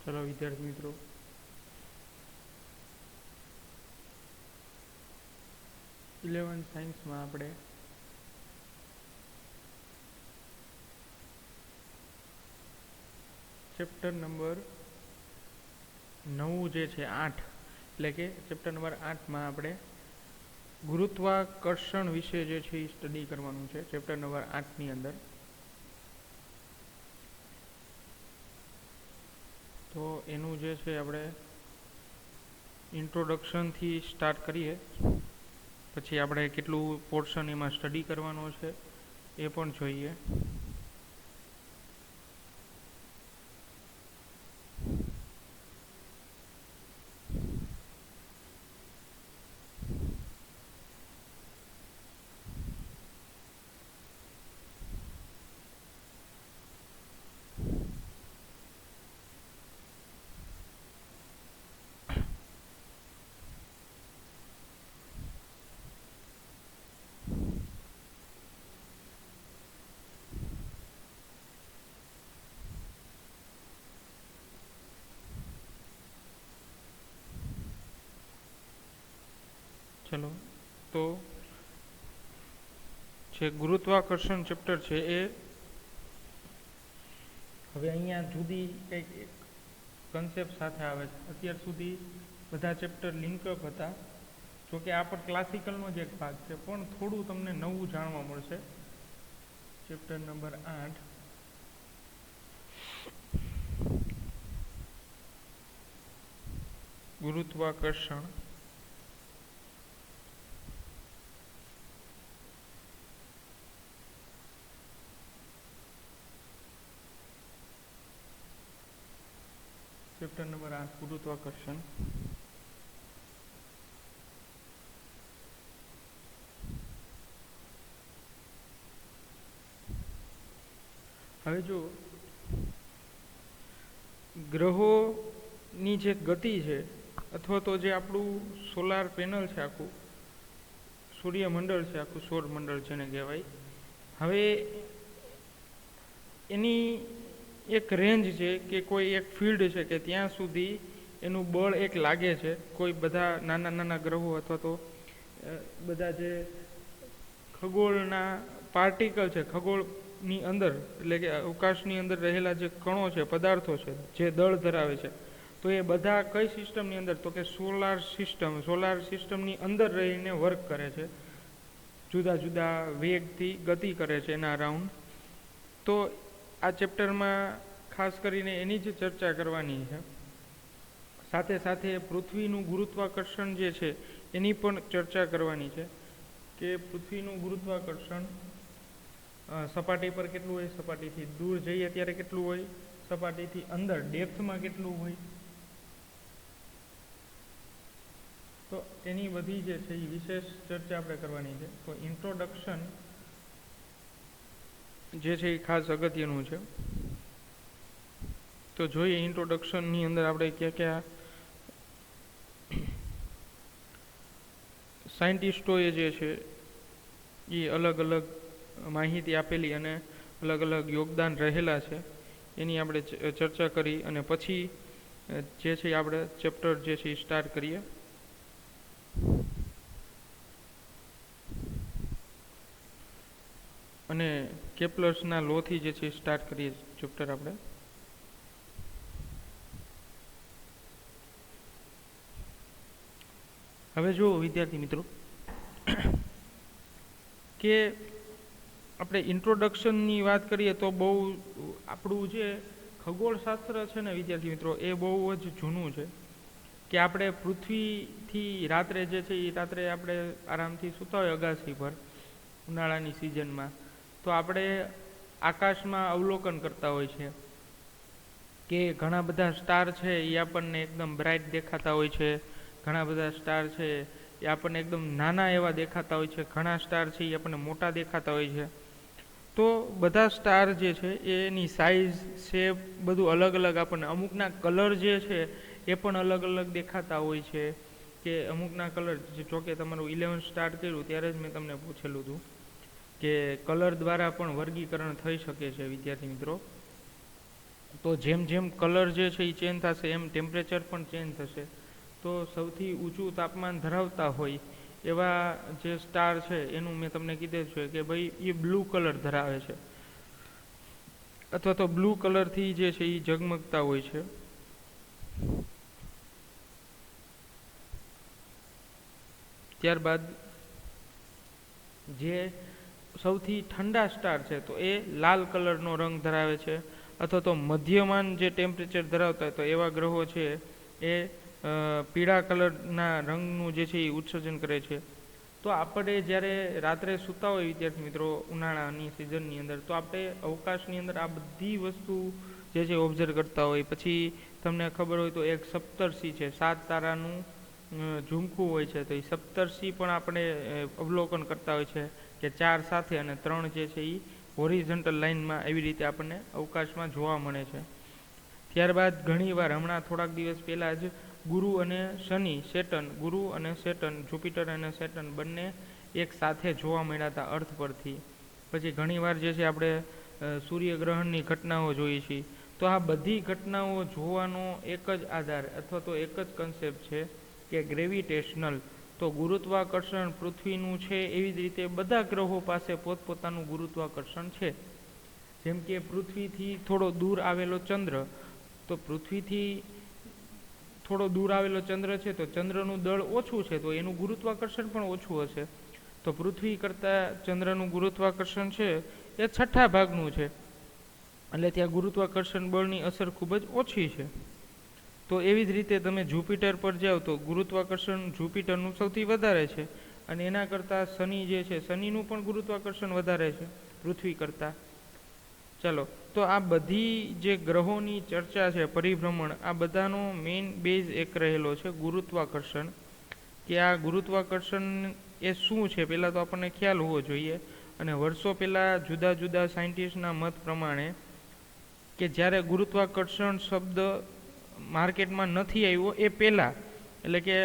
ચલો વિદ્યાર્થી મિત્રો, ઇલેવન સાયન્સમાં આપણે ચેપ્ટર નંબર 9 જે છે 8 એટલે કે ચેપ્ટર નંબર 8માં આપણે ગુરુત્વાકર્ષણ વિશે જે છે એ સ્ટડી કરવાનું છે ચેપ્ટર નંબર 8ની અંદર. તો એનું જે છે આપણે ઇન્ટ્રોડક્શનથી સ્ટાર્ટ કરીએ, પછી આપણે કેટલું પોર્શન એમાં સ્ટડી કરવાનો છે એ પણ જોઈએ. ચલો, તો જે ગુરુત્વાકર્ષણ ચેપ્ટર છે એ હવે અહીંયા જુદી કંઈક કન્સેપ્ટ સાથે આવે છે. અત્યાર સુધી બધા ચેપ્ટર લિંકઅપ હતા, જોકે આ પણ ક્લાસિકલનો જ એક ભાગ છે, પણ થોડું તમને નવું જાણવા મળશે. ચેપ્ટર નંબર 8 ગુરુત્વાકર્ષણ. ચેપ્ટર નંબર 8 ગુરુત્વાકર્ષણ. હવે જો ગ્રહોની જે ગતિ છે, અથવા તો જે આપણું સોલાર પેનલ છે, આખું સૂર્યમંડળ છે, આખું સૌરમંડળ જેને કહેવાય, હવે એની એક રેન્જ છે કે કોઈ એક ફિલ્ડ છે કે ત્યાં સુધી એનું બળ એક લાગે છે. કોઈ બધા નાના નાના ગ્રહો અથવા તો બધા જે ખગોળના પાર્ટિકલ છે, ખગોળની અંદર એટલે કે અવકાશની અંદર રહેલા જે કણો છે, પદાર્થો છે, જે દળ ધરાવે છે, તો એ બધા કઈ સિસ્ટમની અંદર, તો કે સોલાર સિસ્ટમની અંદર રહીને વર્ક કરે છે, જુદા જુદા વેગથી ગતિ કરે છે એના અરાઉન્ડ. તો આ ચેપ્ટરમાં ખાસ કરીને એની જ ચર્ચા કરવાની છે. સાથે સાથે પૃથ્વીનું ગુરુત્વાકર્ષણ જે છે એની પણ ચર્ચા કરવાની છે કે પૃથ્વીનું ગુરુત્વાકર્ષણ સપાટી પર કેટલું હોય, સપાટીથી દૂર જઈએ ત્યારે કેટલું હોય, સપાટીથી અંદર ડેપ્થમાં કેટલું હોય. તો એની બધી જે છે એ વિશેષ ચર્ચા આપણે કરવાની છે. તો ઇન્ટ્રોડક્શન જે છે એ ખાસ અગત્યનું છે. તો જોઈએ ઇન્ટ્રોડક્શનની અંદર આપણે ક્યાં ક્યાં સાયન્ટિસ્ટોએ જે છે એ અલગ અલગ માહિતી આપેલી અને અલગ અલગ યોગદાન રહેલા છે એની આપણે ચર્ચા કરી, અને પછી જે છે આપણે ચેપ્ટર જે છે એ સ્ટાર્ટ કરીએ. અને કેપ્લર્સના લોથી જે છે સ્ટાર્ટ કરીએ ચેપ્ટર આપણે. હવે જો વિદ્યાર્થી મિત્રો કે આપણે ઇન્ટ્રોડક્શનની વાત કરીએ તો બહુ આપણું જે ખગોળશાસ્ત્ર છે ને વિદ્યાર્થી મિત્રો, એ બહુ જ જૂનું છે. કે આપણે પૃથ્વીથી રાત્રે જે છે એ રાત્રે આપણે આરામથી સૂતા હોય અગાસી પર ઉનાળાની સિઝનમાં, તો આપણે આકાશમાં અવલોકન કરતા હોય છે કે ઘણા બધા સ્ટાર છે એ આપણને એકદમ બ્રાઇટ દેખાતા હોય છે, ઘણા બધા સ્ટાર છે એ આપણને એકદમ નાના એવા દેખાતા હોય છે, ઘણા સ્ટાર છે એ આપણને મોટા દેખાતા હોય છે. તો બધા સ્ટાર જે છે એની સાઇઝ, શેપ બધું અલગ અલગ આપણને, અમુકના કલર જે છે એ પણ અલગ અલગ દેખાતા હોય છે. કે અમુકના કલર, જોકે તમારું 11 સ્ટાર્ટ કર્યું ત્યારે જ મેં તમને પૂછેલું હતું કે કલર દ્વારા પણ વર્ગીકરણ થઈ શકે છે વિદ્યાર્થી મિત્રો. તો જેમ જેમ કલર જે છે એ ચેન્જ થશે એમ ટેમ્પરેચર પણ ચેન્જ થશે. તો સૌથી ઊંચું તાપમાન ધરાવતા હોય એવા જે સ્ટાર છે એનું મેં તમને કીધું છે કે ભાઈ એ બ્લુ કલર ધરાવે છે, અથવા તો બ્લુ કલરથી જે છે એ ઝગમગતા હોય છે. ત્યારબાદ જે સૌથી ઠંડા સ્ટાર છે તો એ લાલ કલરનો રંગ ધરાવે છે, અથવા તો મધ્યમાન જે ટેમ્પરેચર ધરાવતા હોય તો એવા ગ્રહો છે એ પીળા કલરના રંગનું જે છે એ ઉત્સર્જન કરે છે. તો આપણે જ્યારે રાત્રે સૂતા હોય વિદ્યાર્થી મિત્રો ઉનાળાની સિઝનની અંદર, તો આપણે અવકાશની અંદર આ બધી વસ્તુ જે છે ઓબ્ઝર્વ કરતા હોય. પછી તમને ખબર હોય તો એક સપ્તર્ષિ છે, 7 તારાનું ઝુમખું હોય છે, તો એ સપ્તર્ષિ પણ આપણે અવલોકન કરતા હોય છે કે 4 સાથે અને 3 જે છે એ હોરિઝોન્ટલ લાઇનમાં એવી રીતે આપણને અવકાશમાં જોવા મળે છે. ત્યારબાદ ઘણીવાર હમણાં થોડાક દિવસ પહેલાં જ ગુરુ અને સેટર્ન, જુપિટર અને સેટર્ન બંને એક સાથે જોવા મળ્યા હતા અર્થ પરથી. પછી ઘણીવાર જે છે આપણે સૂર્યગ્રહણની ઘટનાઓ જોઈએ છીએ. તો આ બધી ઘટનાઓ જોવાનો એક જ આધાર અથવા તો એક જ કન્સેપ્ટ છે કે ગ્રેવિટેશનલ. તો ગુરુત્વાકર્ષણ પૃથ્વીનું છે એવી જ રીતે બધા ગ્રહો પાસે પોતપોતાનું ગુરુત્વાકર્ષણ છે. જેમ કે પૃથ્વીથી થોડો દૂર આવેલો ચંદ્ર, તો પૃથ્વીથી થોડો દૂર આવેલો ચંદ્ર છે તો ચંદ્રનું દળ ઓછું છે તો એનું ગુરુત્વાકર્ષણ પણ ઓછું હશે. તો પૃથ્વી કરતાં ચંદ્રનું ગુરુત્વાકર્ષણ છે એ 6થા ભાગનું છે, એટલે ત્યાં ગુરુત્વાકર્ષણ બળની અસર ખૂબ જ ઓછી છે. તો એવી જ રીતે તમે જુપિટર પર જાઓ તો ગુરુત્વાકર્ષણ જુપિટરનું સૌથી વધારે છે, અને એના કરતાં શનિ જે છે શનિનું પણ ગુરુત્વાકર્ષણ વધારે છે પૃથ્વી કરતાં. ચાલો, તો આ બધી જે ગ્રહોની ચર્ચા છે, પરિભ્રમણ, આ બધાનો મેઇન બેઝ એક રહેલો છે ગુરુત્વાકર્ષણ. કે આ ગુરુત્વાકર્ષણ એ શું છે પહેલાં તો આપણને ખ્યાલ હોવો જોઈએ. અને વર્ષો પહેલાં જુદા જુદા સાયન્ટિસ્ટના મત પ્રમાણે કે જ્યારે ગુરુત્વાકર્ષણ શબ્દ માર્કેટમાં નથી આવ્યો એ પહેલાં, એટલે કે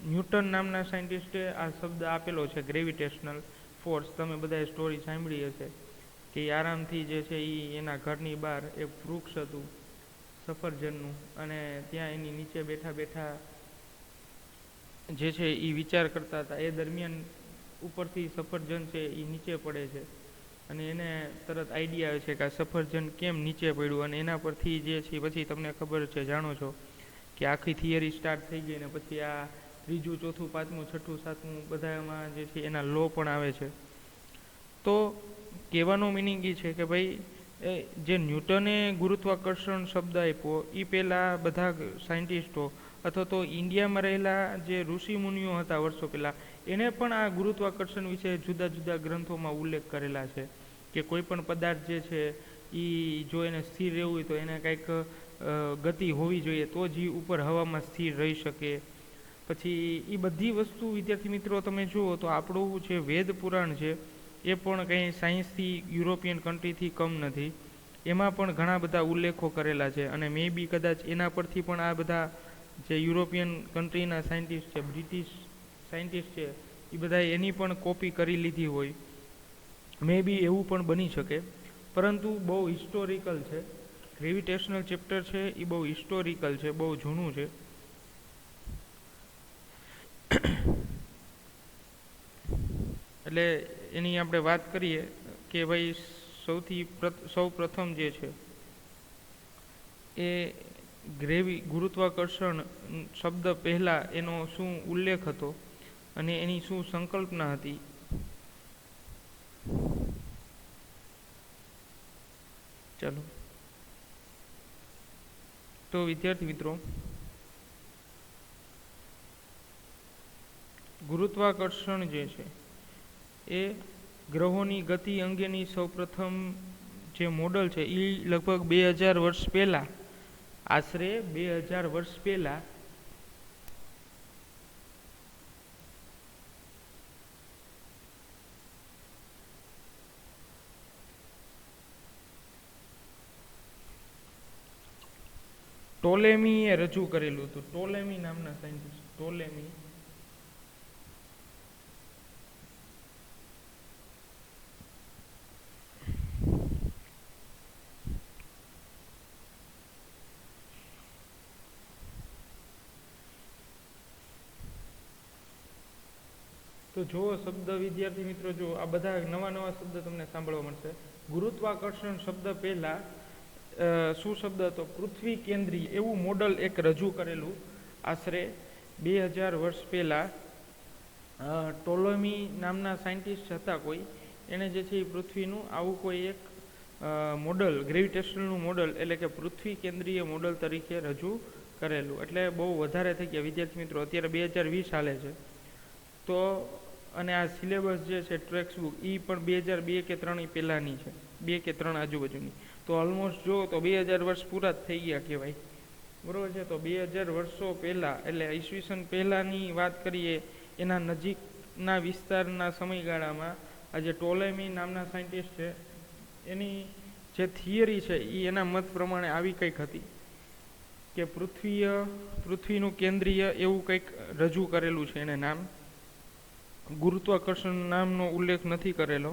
ન્યૂટન નામના સાયન્ટિસ્ટે આ શબ્દ આપેલો છે ગ્રેવિટેશનલ ફોર્સ. તમે બધાએ સ્ટોરી સાંભળી હશે કે આરામથી જે છે એ એના ઘરની બહાર એક વૃક્ષ હતું સફરજનનું, અને ત્યાં એની નીચે બેઠા બેઠા જે છે એ વિચાર કરતા હતા. એ દરમિયાન ઉપરથી સફરજન છે એ નીચે પડે છે, અને એને તરત આઈડિયા આવે છે કે આ સફરજન કેમ નીચે પડ્યું, અને એના પરથી જે છે પછી તમને ખબર છે, જાણો છો કે આખી થિયરી સ્ટાર્ટ થઈ ગઈ. ને પછી આ 3, 4, 5, 6, 7 બધામાં જે છે એના લો પણ આવે છે. તો કહેવાનો મિનિંગ એ છે કે ભાઈ જે ન્યૂટને ગુરુત્વાકર્ષણ શબ્દ આપ્યો એ પહેલાં બધા સાયન્ટિસ્ટો અથવા તો ઇન્ડિયામાં રહેલા જે ઋષિમુનિઓ હતા વર્ષો પહેલાં, એને પણ આ ગુરુત્વાકર્ષણ વિશે જુદા જુદા ગ્રંથોમાં ઉલ્લેખ કરેલા છે કે કોઈ પણ પદાર્થ જે છે એ જો એને સ્થિર રહેવું હોય તો એને કંઈક ગતિ હોવી જોઈએ તો જ એ ઉપર હવામાં સ્થિર રહી શકે. પછી એ બધી વસ્તુ વિદ્યાર્થી મિત્રો તમે જુઓ તો આપણું જે વેદ પુરાણ છે એ પણ કંઈ સાયન્સથી યુરોપિયન કન્ટ્રીથી કમ નથી. એમાં પણ ઘણા બધા ઉલ્લેખો કરેલા છે, અને મે બી કદાચ એના પરથી પણ આ બધા જે યુરોપિયન કન્ટ્રીના સાયન્ટિસ્ટ છે, બ્રિટિશ સાયન્ટિસ્ટ છે, એ બધા એની પણ કોપી કરી લીધી હોય. મે બી એવું પણ બની શકે, પરંતુ બહુ હિસ્ટોરિકલ છે. ગ્રેવિટેશનલ ચેપ્ટર છે એ બહુ હિસ્ટોરિકલ છે, બહુ જૂનું છે. એટલે એની આપણે વાત કરીએ કે ભાઈ સૌ પ્રથમ જે છે એ ગુરુત્વાકર્ષણ શબ્દ પહેલાં એનો શું ઉલ્લેખ હતો અને એની શું સંકલ્પના હતી. ચાલો, તો વિદ્યાર્થી મિત્રો, ગુરુત્વાકર્ષણ જે છે એ ગ્રહોની ગતિ અંગેની સૌપ્રથમ જે મોડલ છે એ લગભગ 2000 વર્ષ પહેલાં, આશરે 2000 વર્ષ પહેલાં ટોલેમીએ રજૂ કરેલું હતું. ટોલેમી નામના સાયન્ટિસ્ટ, ટોલેમી. તો જુઓ શબ્દ વિદ્યાર્થી મિત્રો, જો આ બધા નવા નવા શબ્દ તમને સાંભળવા મળશે. ગુરુત્વાકર્ષણ શબ્દ પહેલા શું શબ્દ હતો? પૃથ્વી કેન્દ્રીય એવું મોડલ એક રજૂ કરેલું આશરે 2000 વર્ષ પહેલા. ટોલોમી નામના સાયન્ટિસ્ટ હતા કોઈ, એણે જે છે એ પૃથ્વીનું આવું કોઈ એક મોડલ, ગ્રેવિટેશનલનું મોડલ એટલે કે પૃથ્વી કેન્દ્રીય મોડલ તરીકે રજૂ કરેલું. એટલે બહુ વધારે થઈ ગયા વિદ્યાર્થી મિત્રો, અત્યારે 2020 હાલે છે. તો અને આ સિલેબસ જે છે ટેક્સ્ટ બુક એ પણ 2002 કે 3 પહેલાંની છે, 2 કે 3 આજુબાજુની. તો ઓલમોસ્ટ જો તો 2000 વર્ષ પૂરા જ થઈ ગયા કહેવાય, બરાબર છે. તો 2000 વર્ષો પહેલાં એટલે ઈસવીસન પહેલાંની વાત કરીએ, એના નજીકના વિસ્તારના સમયગાળામાં આ જે ટોલેમી નામના સાયન્ટિસ્ટ છે એની જે થિયરી છે એ એના મત પ્રમાણે આવી કંઈક હતી કે પૃથ્વીનું કેન્દ્રીય એવું કંઈક રજૂ કરેલું છે એને નામ. ગુરુત્વાકર્ષણ નામનો ઉલ્લેખ નથી કરેલો.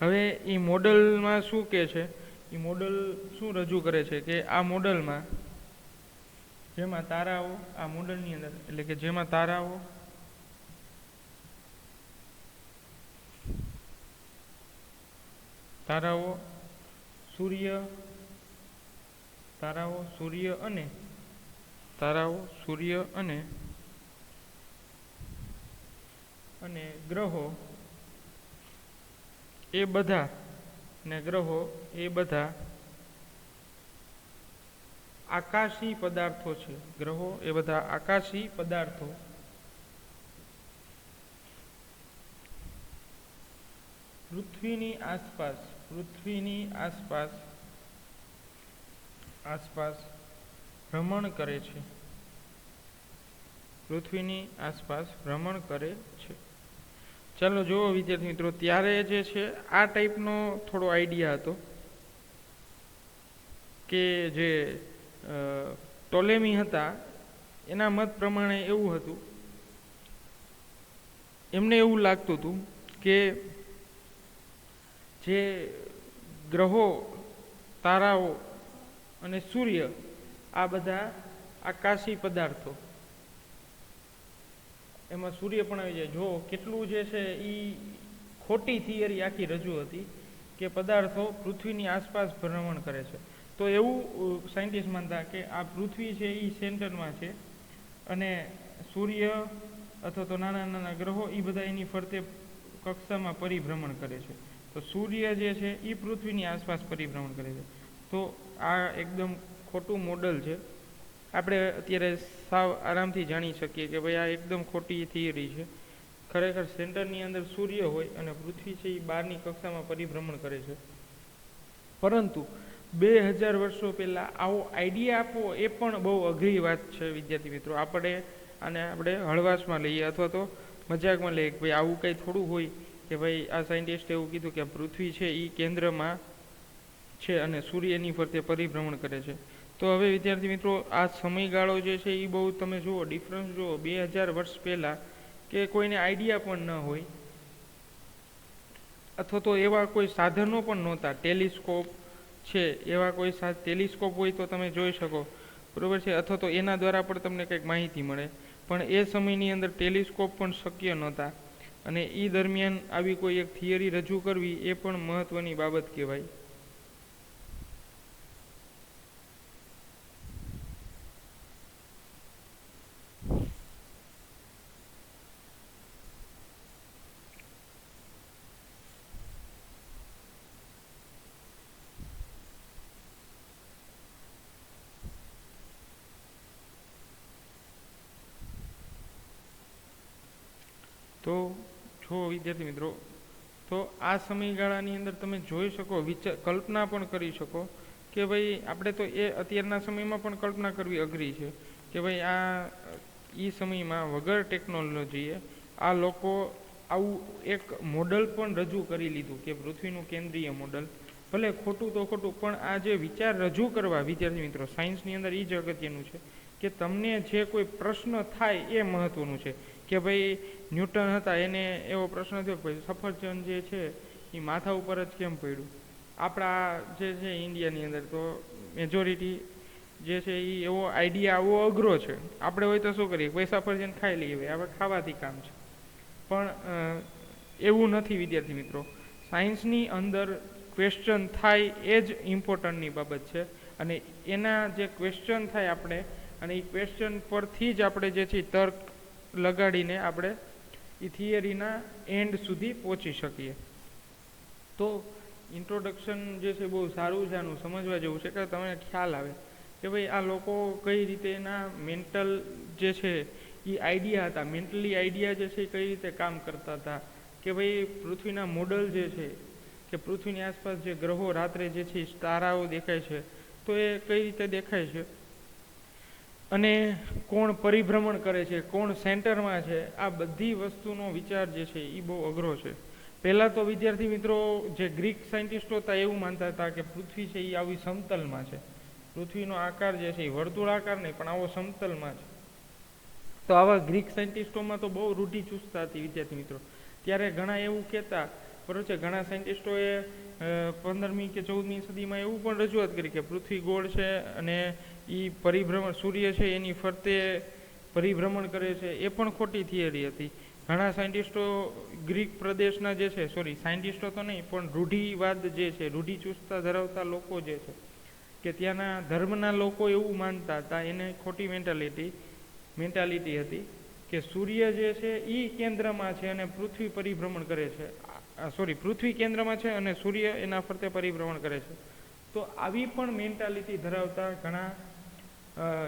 હવે એ મોડલમાં શું કહે છે, એ મોડલ શું રજૂ કરે છે કે આ મોડલમાં જેમાં તારાઓ, આ મોડલની અંદર એટલે કે જેમાં તારાઓ સૂર્ય અને ગ્રહો એ બધા આકાશી પદાર્થો છે. ગ્રહો એ બધા આકાશી પદાર્થો પૃથ્વીની આસપાસ ભ્રમણ કરે છે. ચાલો જુઓ વિદ્યાર્થી મિત્રો, ત્યારે જે છે આ ટાઈપનો થોડો આઈડિયા હતો કે જે ટોલેમી હતા એના મત પ્રમાણે એવું હતું, એમને એવું લાગતું હતું કે જે ગ્રહો, તારાઓ અને સૂર્ય આ બધા આકાશી પદાર્થો, એમાં સૂર્ય પણ આવી જાય. જો કેટલું જે છે એ ખોટી થિયરી આખી રજૂ હતી કે પદાર્થો પૃથ્વીની આસપાસ ભ્રમણ કરે છે. તો એવું સાયન્ટિસ્ટ માનતા કે આ પૃથ્વી છે એ સેન્ટરમાં છે અને સૂર્ય અથવા તો નાના નાના ગ્રહો એ બધા એની ફરતે કક્ષામાં પરિભ્રમણ કરે છે. તો સૂર્ય જે છે એ પૃથ્વીની આસપાસ પરિભ્રમણ કરે છે. તો આ એકદમ ખોટું મોડલ છે. આપણે અત્યારે સાવ આરામથી જાણી શકીએ કે ભાઈ આ એકદમ ખોટી થિયરી છે. ખરેખર સેન્ટરની અંદર સૂર્ય હોય અને પૃથ્વી છે એ બહારની કક્ષામાં પરિભ્રમણ કરે છે. પરંતુ 2000 વર્ષો પહેલાં આવો આઈડિયા આપવો એ પણ બહુ અઘરી વાત છે વિદ્યાર્થી મિત્રો. આપણે હળવાશમાં લઈએ અથવા તો મજાકમાં લઈએ કે ભાઈ આવું કંઈ થોડું હોય કે ભાઈ આ સાયન્ટિસ્ટે એવું કીધું કે પૃથ્વી છે એ કેન્દ્રમાં છે અને સૂર્ય એની ફરતે પરિભ્રમણ કરે છે. તો હવે વિદ્યાર્થી મિત્રો, આ સમયગાળો જે છે એ બહુ તમે જુઓ, ડિફરન્સ જુઓ. 2000 વર્ષ પહેલાં કે કોઈને આઈડિયા પણ ન હોય અથવા તો એવા કોઈ સાધનો પણ નહોતા. ટેલિસ્કોપ છે, એવા કોઈ ટેલિસ્કોપ હોય તો તમે જોઈ શકો, બરાબર છે, અથવા તો એના દ્વારા પણ તમને કંઈક માહિતી મળે. પણ એ સમયની અંદર ટેલિસ્કોપ પણ શક્ય નહોતા અને એ દરમિયાન આવી કોઈ એક થિયરી રજૂ કરવી એ પણ મહત્ત્વની બાબત કહેવાય. તો જો વિદ્યાર્થી મિત્રો, તો આ સમયગાળાની અંદર તમે જોઈ શકો, કલ્પના પણ કરી શકો કે ભાઈ આપણે તો એ અત્યારના સમયમાં પણ કલ્પના કરવી અઘરી છે કે ભાઈ એ સમયમાં વગર ટેકનોલોજીએ આ લોકો આવું એક મોડલ પણ રજૂ કરી લીધું કે પૃથ્વીનું કેન્દ્રીય મોડલ. ભલે ખોટું તો ખોટું, પણ આ જે વિચાર રજૂ કરવા વિદ્યાર્થી મિત્રો, સાયન્સની અંદર એ જ અગત્યનું છે કે તમને જે કોઈ પ્રશ્ન થાય એ મહત્ત્વનું છે. કે ભાઈ ન્યૂટન હતા, એને એવો પ્રશ્ન થયો કે ભાઈ સફરજન જે છે એ માથા ઉપર જ કેમ પડ્યું. આપણા જે છે ઇન્ડિયાની અંદર તો મેજોરિટી જે છે એ એવો આઈડિયા આવવો અઘરો છે. આપણે હોય તો શું કરીએ, પૈસા પર જઈને ખાઈ લઈએ, ભાઈ આપણે ખાવાથી કામ છે. પણ એવું નથી વિદ્યાર્થી મિત્રો. સાયન્સની અંદર ક્વેશ્ચન થાય એ જ ઇમ્પોર્ટન્ટની બાબત છે. અને એના જે ક્વેશ્ચન થાય આપણે, અને એ ક્વેશ્ચન પરથી જ આપણે જે છે તર્ક લગાડીને આપણે એ થિયરીના એન્ડ સુધી પહોંચી શકીએ. તો ઇન્ટ્રોડક્શન જે છે બહુ સારું છે, આનું સમજવા જેવું છે કે તમને ખ્યાલ આવે કે ભાઈ આ લોકો કઈ રીતે એના મેન્ટલ જે છે એ આઈડિયા હતા, મેન્ટલી આઈડિયા જે છે કઈ રીતે કામ કરતા હતા, કે ભાઈ પૃથ્વીના મોડલ જે છે, કે પૃથ્વીની આસપાસ જે ગ્રહો રાત્રે જે છે તારાઓ દેખાય છે, તો એ કઈ રીતે દેખાય છે, અને કોણ પરિભ્રમણ કરે છે, કોણ સેન્ટરમાં છે, આ બધી વસ્તુનો વિચાર જે છે એ બહુ અઘરો છે. પહેલાં તો વિદ્યાર્થી મિત્રો જે ગ્રીક સાયન્ટિસ્ટો હતા એવું માનતા હતા કે પૃથ્વી છે એ આવી સમતલમાં છે, પૃથ્વીનો આકાર જે છે એ વર્તુળાકાર નહીં પણ આવો સમતલમાં છે. તો આવા ગ્રીક સાયન્ટિસ્ટોમાં તો બહુ રૂઢિચુસ્તતા હતી વિદ્યાર્થી મિત્રો. ત્યારે ઘણા એવું કહેતા, બરોબર છે, ઘણા સાયન્ટિસ્ટોએ 15મી કે 14મી સદીમાં એવું પણ રજૂઆત કરી કે પૃથ્વી ગોળ છે અને એ પરિભ્રમણ, સૂર્ય છે એની ફરતે પરિભ્રમણ કરે છે. એ પણ ખોટી થિયરી હતી. ઘણા સાયન્ટિસ્ટો ગ્રીક પ્રદેશના જે છે, સાયન્ટિસ્ટો તો નહીં પણ રૂઢિવાદ જે છે, રૂઢિચુસ્તતા ધરાવતા લોકો જે છે, કે ત્યાંના ધર્મના લોકો એવું માનતા હતા, એને ખોટી મેન્ટાલિટી હતી કે સૂર્ય જે છે એ કેન્દ્રમાં છે અને પૃથ્વી પરિભ્રમણ કરે છે. પૃથ્વી કેન્દ્રમાં છે અને સૂર્ય એના ફરતે પરિભ્રમણ કરે છે. તો આવી પણ મેન્ટાલિટી ધરાવતા ઘણા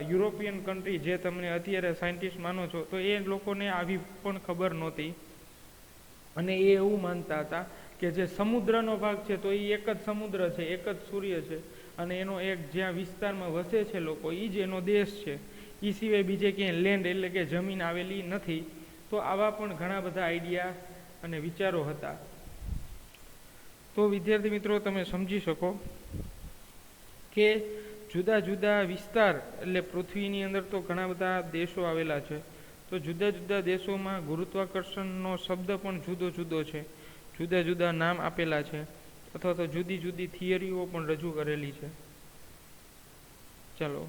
યુરોપિયન કન્ટ્રી, જે તમને અત્યારે સાયન્ટિસ્ટ માનો છો, તો એ લોકોને આવી પણ ખબર નહોતી. અને એ એવું માનતા હતા કે જે સમુદ્રનો ભાગ છે તો એ એક જ સમુદ્ર છે, એક જ સૂર્ય છે, અને એનો એક જ્યાં વિસ્તારમાં વસે છે લોકો, એ જ એનો દેશ છે, એ સિવાય બીજે ક્યાંય લેન્ડ એટલે કે જમીન આવેલી નથી. તો આવા પણ ઘણા બધા આઈડિયા અને વિચારો હતા. તો વિદ્યાર્થી મિત્રો તમે સમજી શકો કે જુદા જુદા વિસ્તાર, એટલે પૃથ્વીની અંદર તો ઘણા બધા દેશો આવેલા છે, તો જુદા જુદા દેશોમાં ગુરુત્વાકર્ષણનો શબ્દ પણ જુદો જુદો છે, જુદા જુદા નામ આપેલા છે, અથવા તો જુદી જુદી થિયરીઓ પણ રજૂ કરેલી છે. ચાલો,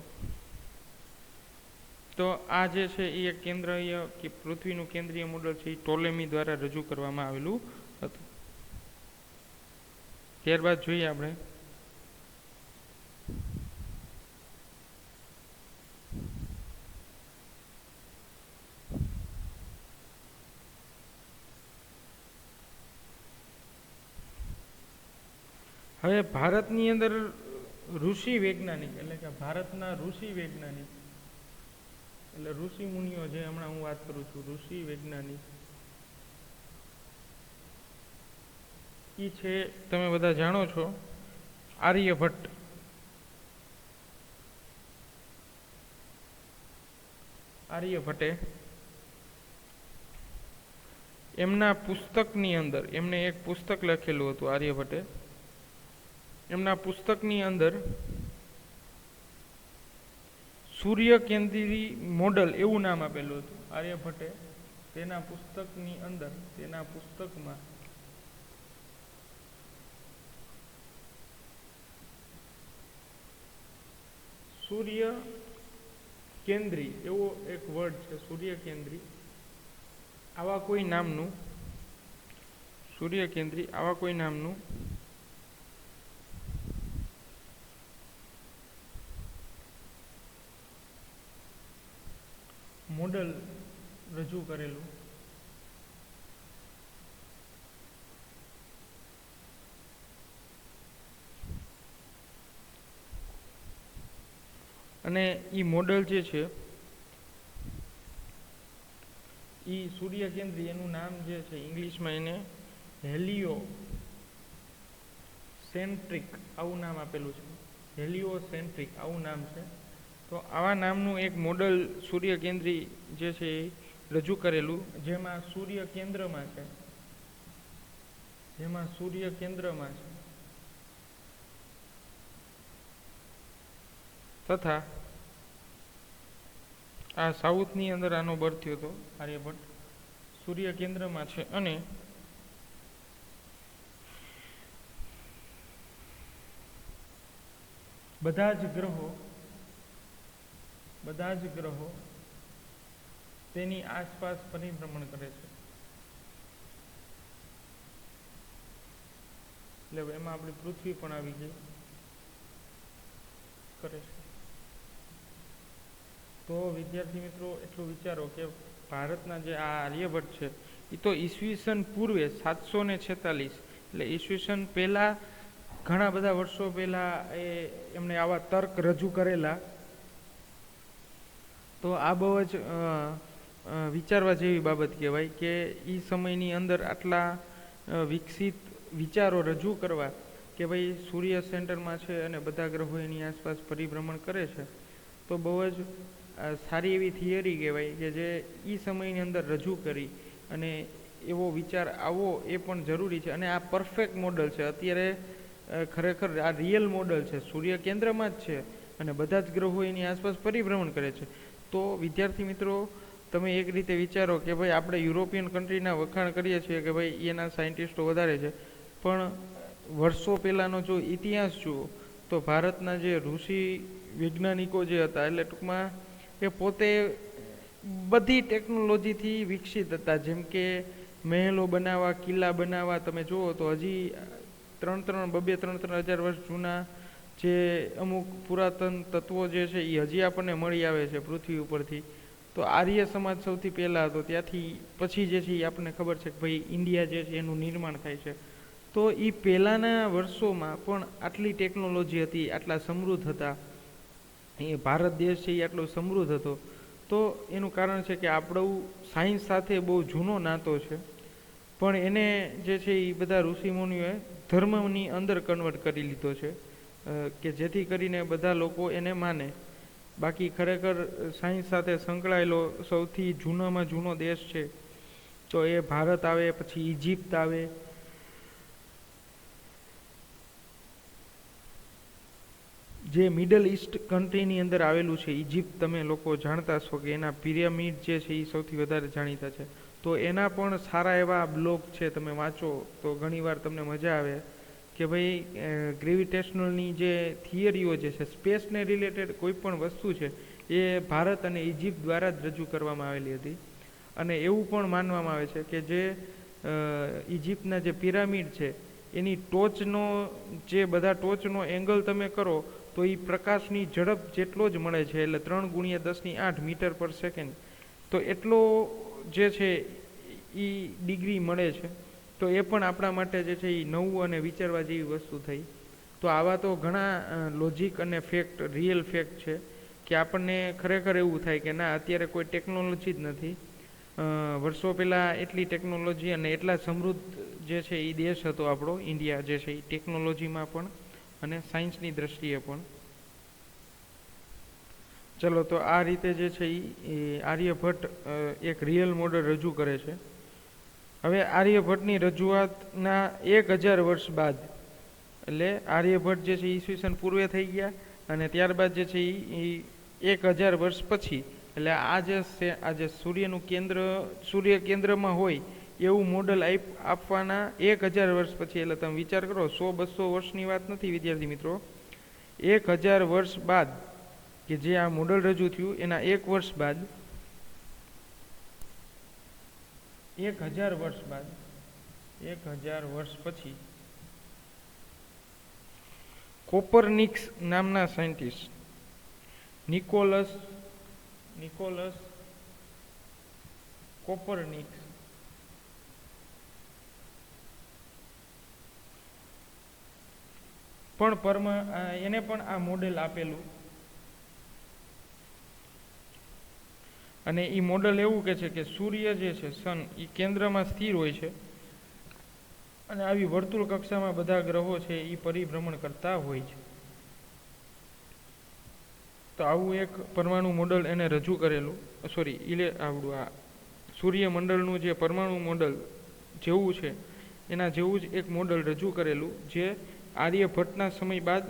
તો આ જે છે એ કેન્દ્રીય કે પૃથ્વીનું કેન્દ્રીય મોડલ છે એ ટોલેમી દ્વારા રજૂ કરવામાં આવેલું હતું. ત્યારબાદ જોઈએ આપણે હવે ભારતની અંદર ઋષિ વૈજ્ઞાનિક, એટલે કે ભારતના ઋષિ વૈજ્ઞાનિક, એટલે ઋષિ મુનિઓ, જે હમણાં હું વાત કરું છું, ઋષિ વૈજ્ઞાનિક એ છે, તમે બધા જાણો છો, આર્યભટ્ટ. આર્યભટ્ટે એમના પુસ્તકની અંદર, એમને એક પુસ્તક લખેલું હતું આર્યભટ્ટે. એમના પુસ્તકની અંદર સૂર્ય કેન્દ્રી મોડલ એવું નામ આપેલું હતું આર્યભટ્ટે. તેના પુસ્તકની અંદર, તેના પુસ્તકમાં સૂર્ય કેન્દ્રી એવો એક વર્ડ છે, સૂર્ય કેન્દ્રી આવા કોઈ નામનું, સૂર્ય કેન્દ્રી આવા કોઈ નામનું મોડલ રજૂ કરેલું. અને એ મોડલ જે છે એ સૂર્ય કેન્દ્રી, એનું નામ જે છે ઇંગ્લિશમાં એને હેલિયો સેન્ટ્રિક આવું નામ આપેલું છે. હેલિયો સેન્ટ્રિક આવું નામ છે. તો આવા નામનું એક મોડલ સૂર્ય કેન્દ્રી જે છે એ રજૂ કરેલું, જેમાં સૂર્ય કેન્દ્રમાં છે, જેમાં સૂર્ય કેન્દ્રમાં છે, તથા આ સાઉથની અંદર આનો બર્થ થયો હતો. આર્યભટ્ટ સૂર્ય કેન્દ્રમાં છે અને બધા જ ગ્રહો બધા જ ગ્રહો તેની આસપાસ પરિભ્રમણ કરે છે. એટલે એમાં આપણી પૃથ્વી પણ આવી ગઈ કરે છે. તો વિદ્યાર્થી મિત્રો એટલું વિચારો કે ભારતના જે આ આર્યભટ્ટ છે એ તો ઈસવીસન પૂર્વે 746 એટલે ઈસવીસન પહેલાં ઘણા બધા વર્ષો પહેલાં એમણે આવા તર્ક રજૂ કરેલા. તો આ બહુ જ વિચારવા જેવી બાબત કહેવાય કે એ સમયની અંદર આટલા વિકસિત વિચારો રજૂ કરવા કે ભાઈ સૂર્ય સેન્ટરમાં છે અને બધા ગ્રહો એની આસપાસ પરિભ્રમણ કરે છે. તો બહુ જ સારી એવી થિયરી કહેવાય કે જે એ સમયની અંદર રજૂ કરી અને એવો વિચાર આવવો એ પણ જરૂરી છે. અને આ પરફેક્ટ મોડલ છે. અત્યારે ખરેખર આ રિયલ મોડલ છે. સૂર્ય કેન્દ્રમાં જ છે અને બધા જ ગ્રહો એની આસપાસ પરિભ્રમણ કરે છે. તો વિદ્યાર્થી મિત્રો તમે એક રીતે વિચારો કે ભાઈ આપણે યુરોપિયન કન્ટ્રીના વખાણ કરીએ છીએ કે ભાઈ એના સાયન્ટિસ્ટો વધારે છે, પણ વર્ષો પહેલાંનો જો ઇતિહાસ જુઓ તો ભારતના જે ઋષિ વૈજ્ઞાનિકો જે હતા એટલે ટૂંકમાં એ પોતે બધી ટેકનોલોજીથી વિકસિત હતા. જેમ કે મહેલો બનાવવા, કિલ્લા બનાવવા, તમે જુઓ તો હજી 3,000 વર્ષ જૂના જે અમુક પુરાતન તત્વો જે છે એ હજી આપણને મળી આવે છે પૃથ્વી ઉપરથી. તો આર્ય સમાજ સૌથી પહેલાં હતો, ત્યાંથી પછી જે છે એ આપણને ખબર છે કે ભાઈ ઇન્ડિયા જે છે એનું નિર્માણ થાય છે. તો એ પહેલાંના વર્ષોમાં પણ આટલી ટેકનોલોજી હતી, આટલા સમૃદ્ધ હતા, એ ભારત દેશ છે એ આટલો સમૃદ્ધ હતો. તો એનું કારણ છે કે આપણું સાયન્સ સાથે બહુ જૂનો નાતો છે, પણ એને જે છે એ બધા ઋષિમુનિઓએ ધર્મની અંદર કન્વર્ટ કરી લીધો છે કે જેથી કરીને બધા લોકો એને માને. બાકી ખરેખર સાયન્સ સાથે સંકળાયેલો સૌથી જૂનામાં જૂનો દેશ છે તો એ ભારત આવે, પછી ઇજિપ્ત આવે. જે મિડલ ઈસ્ટ કન્ટ્રીની અંદર આવેલું છે ઇજિપ્ત, તમે લોકો જાણતા છો કે એના પિરામિડ જે છે એ સૌથી વધારે જાણીતા છે. તો એના પણ સારા એવા બ્લોગ છે, તમે વાંચો તો ઘણીવાર તમને મજા આવે કે ભાઈ ગ્રેવિટેશનલની જે થિયરીઓ જે છે, સ્પેસને રિલેટેડ કોઈ પણ વસ્તુ છે એ ભારત અને ઇજિપ્ત દ્વારા જ રજૂ કરવામાં આવેલી હતી. અને એવું પણ માનવામાં આવે છે કે જે ઇજિપ્તના જે પિરામિડ છે એની ટોચનો જે બધા ટોચનો એંગલ તમે કરો તો એ પ્રકાશની ઝડપ જેટલો જ મળે છે, એટલે 3 × 10⁸ મીટર પર સેકન્ડ. તો એટલો જે છે એ ડિગ્રી મળે છે. તો એ પણ આપણા માટે જે છે એ નવું અને વિચારવા જેવી વસ્તુ થઈ. તો આવા તો ઘણા લોજિક અને ફેક્ટ, રિયલ ફેક્ટ છે કે આપણને ખરેખર એવું થાય કે ના, અત્યારે કોઈ ટેકનોલોજી જ નથી. વર્ષો પહેલાં એટલી ટેકનોલોજી અને એટલા સમૃદ્ધ જે છે એ દેશ હતો આપણો ઇન્ડિયા જે છે એ ટેકનોલોજીમાં પણ અને સાયન્સની દ્રષ્ટિએ પણ. ચલો, તો આ રીતે જે છે એ આર્યભટ્ટ એક રિયલ મોડલ રજૂ કરે છે. હવે આર્યભટ્ટની રજૂઆતના 1000 વર્ષ બાદ, એટલે આર્યભટ્ટ જે છે ઈસવીસન પૂર્વે થઈ ગયા અને ત્યારબાદ જે છે એ 1000 વર્ષ પછી, એટલે આ જે સૂર્યનું કેન્દ્ર, સૂર્ય કેન્દ્રમાં હોય એવું મોડલ આપવાના 1000 વર્ષ પછી, એટલે તમે વિચાર કરો 100-200 વર્ષની વાત નથી વિદ્યાર્થી મિત્રો. 1000 વર્ષ બાદ કે જે આ મોડલ રજૂ થયું એના 1 વર્ષ બાદ, 1000 વર્ષ બાદ, 1000 વર્ષ પછી કોપરનિકસ નામના સાયન્ટિસ્ટ નિકોલસ કોપરનિકસ પણ એને પણ આ મોડેલ આપેલું. અને એ મોડલ એવું કે છે કે સૂર્ય જે છે, સન, એ કેન્દ્રમાં સ્થિર હોય છે અને આવી વર્તુળ કક્ષામાં બધા ગ્રહો છે એ પરિભ્રમણ કરતા હોય છે. તો આવું એક પરમાણુ મોડલ એને રજૂ કરેલું. આવડું આ સૂર્યમંડળનું જે પરમાણુ મોડલ જેવું છે એના જેવું જ એક મોડલ રજૂ કરેલું, જે આર્યભટ્ટના સમય બાદ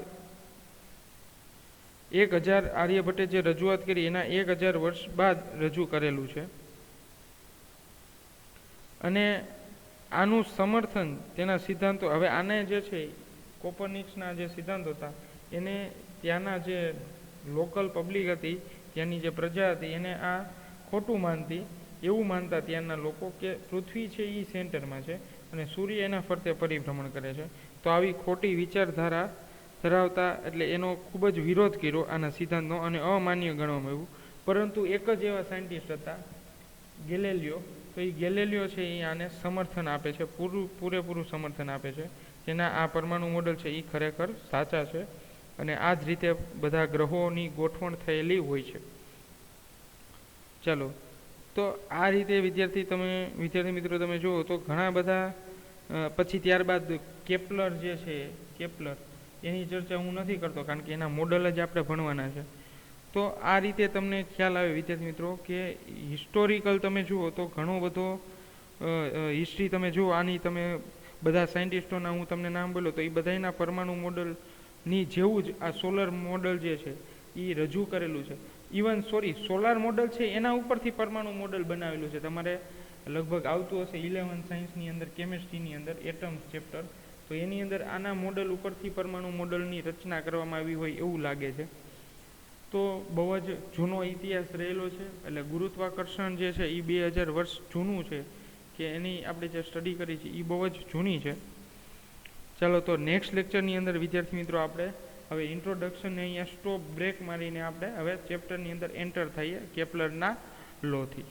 1000 આર્યભટ્ટે જે રજૂઆત કરી એના 1000 વર્ષ બાદ રજૂ કરેલું છે. અને આનું સમર્થન તેના સિદ્ધાંતો, હવે આને જે છે કોપરનિકસના જે સિદ્ધાંતો હતા એને ત્યાંના જે લોકલ પબ્લિક હતી ત્યાંની જે પ્રજા હતી એને આ ખોટું માનતી, એવું માનતા ત્યાંના લોકો કે પૃથ્વી છે એ સેન્ટરમાં છે અને સૂર્ય એના ફરતે પરિભ્રમણ કરે છે. તો આવી ખોટી વિચારધારા ધરાવતા એટલે એનો ખૂબ જ વિરોધ કર્યો આના સિદ્ધાંતનો અને અમાન્ય ગણવામાં આવ્યું. પરંતુ એક જ એવા સાયન્ટિસ્ટ હતા ગેલેલિયો, તો એ ગેલેલિયો છે એ આને સમર્થન આપે છે, પૂરેપૂરું સમર્થન આપે છે જેના આ પરમાણુ મોડલ છે એ ખરેખર સાચા છે અને આ જ રીતે બધા ગ્રહોની ગોઠવણ થયેલી હોય છે. ચાલો, તો આ રીતે વિદ્યાર્થી મિત્રો તમે જુઓ તો ઘણા બધા પછી ત્યારબાદ કેપ્લર જે છે, કેપ્લર એની ચર્ચા હું નથી કરતો કારણ કે એના મોડલ જ આપણે ભણવાના છે. તો આ રીતે તમને ખ્યાલ આવે વિદ્યાર્થી મિત્રો કે હિસ્ટોરિકલ તમે જુઓ તો ઘણો બધો હિસ્ટ્રી તમે જુઓ આની, તમે બધા સાયન્ટિસ્ટોના હું તમને નામ બોલો તો એ બધાના પરમાણુ મોડલની જેવું જ આ સોલર મોડલ જે છે એ રજૂ કરેલું છે. ઇવન સોલાર મોડલ છે એના ઉપરથી પરમાણુ મોડલ બનાવેલું છે. તમારે લગભગ આવતું હશે 11 સાયન્સની અંદર, કેમિસ્ટ્રીની અંદર એટમ્સ ચેપ્ટર, તો એની અંદર આના મોડલ ઉપરથી પરમાણુ મોડલની રચના કરવામાં આવી હોય એવું લાગે છે. તો બહુ જ જૂનો ઇતિહાસ રહેલો છે. એટલે ગુરુત્વાકર્ષણ જે છે એ 2000 વર્ષ જૂનું છે કે એની આપણે જે સ્ટડી કરી છે એ બહુ જ જૂની છે. ચાલો, તો નેક્સ્ટ લેક્ચરની અંદર વિદ્યાર્થી મિત્રો આપણે હવે ઇન્ટ્રોડક્શનને અહીંયા સ્ટોપ બ્રેક મારીને આપણે હવે ચેપ્ટરની અંદર એન્ટર થઈએ કેપ્લરના લોથી.